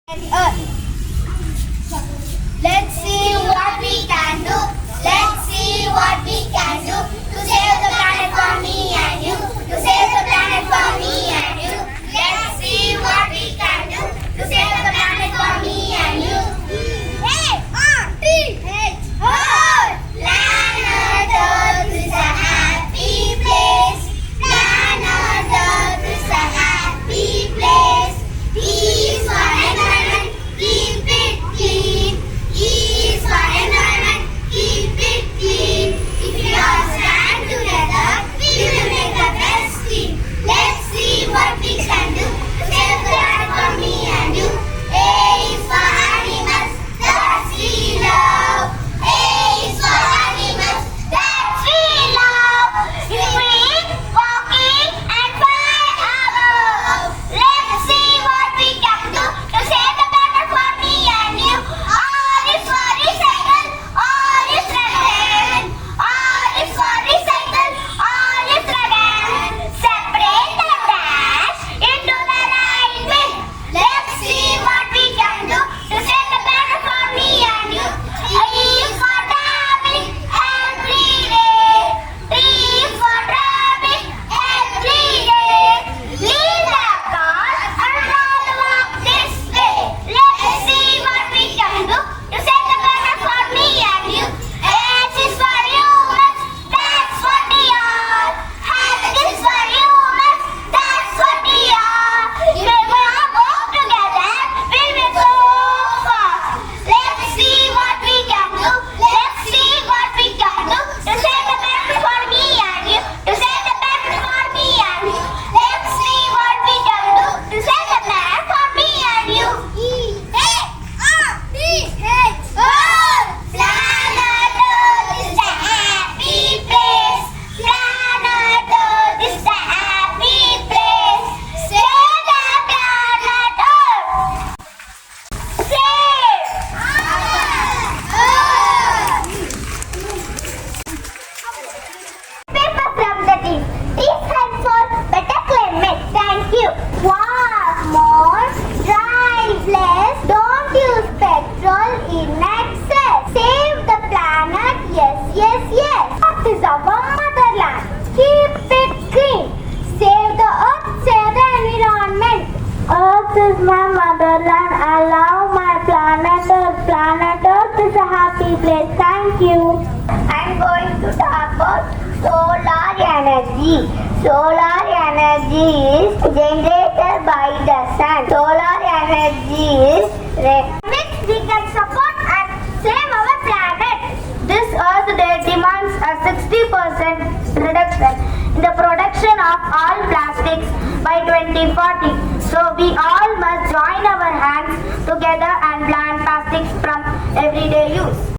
Let's see what we can do. Let's see what we can do to save the planet for me and you. To save the planet for me and you. Let's see what we can do to save the planet for me and you. A-R-T-H. Planet Earth is a happy place. Planet Earth is a happy place. E is for environment, keep it clean. E is for environment, keep it clean. If we all stand together, we will make the best team. Let's see what we can do to save the planet for me and you. A is for animals that we love. A is for animals that we love. Swimming, walking, and fly above. Let's see what we can do to save the planet for me and you. R is for recycle, R is again. R is for recycle, R is again. Separate the trash into the right bin. Let's see what we can do to save the planet for me and you. E is for traveling every day. T is for traveling every day. Leave the car and all walk this way. Let's see what we can do to save the planet for me and you. H is for humans, that's what we are. H is for humans, that's what we are. If we all work together, we will go far. Let's see what we can do. Let's see what we can do to save the planet for me and you. To save the planet for me and you. Let's see what we can do to save the planet for me and you. E-A-R-T-H. Planet Earth is a happy place. Planet Earth is a happy place. Save the planet Earth. Save paper from the team. This helps for better climate. Thank you. Walk more, drive less, don't use petrol in excess. Save the planet, yes, yes, yes. Earth is our motherland. Keep it clean. Save the earth, save the environment. Earth is my motherland. I love my planet Earth. Planet Earth is a happy place. Thank you. I'm going to talk about solar energy. Solar energy is generated by the sun. Solar energy is which we can support and save our planet. This Earth Day demands a 60% reduction in the production of all plastics by 2040. So we all must join our hands together and ban plastics from everyday use.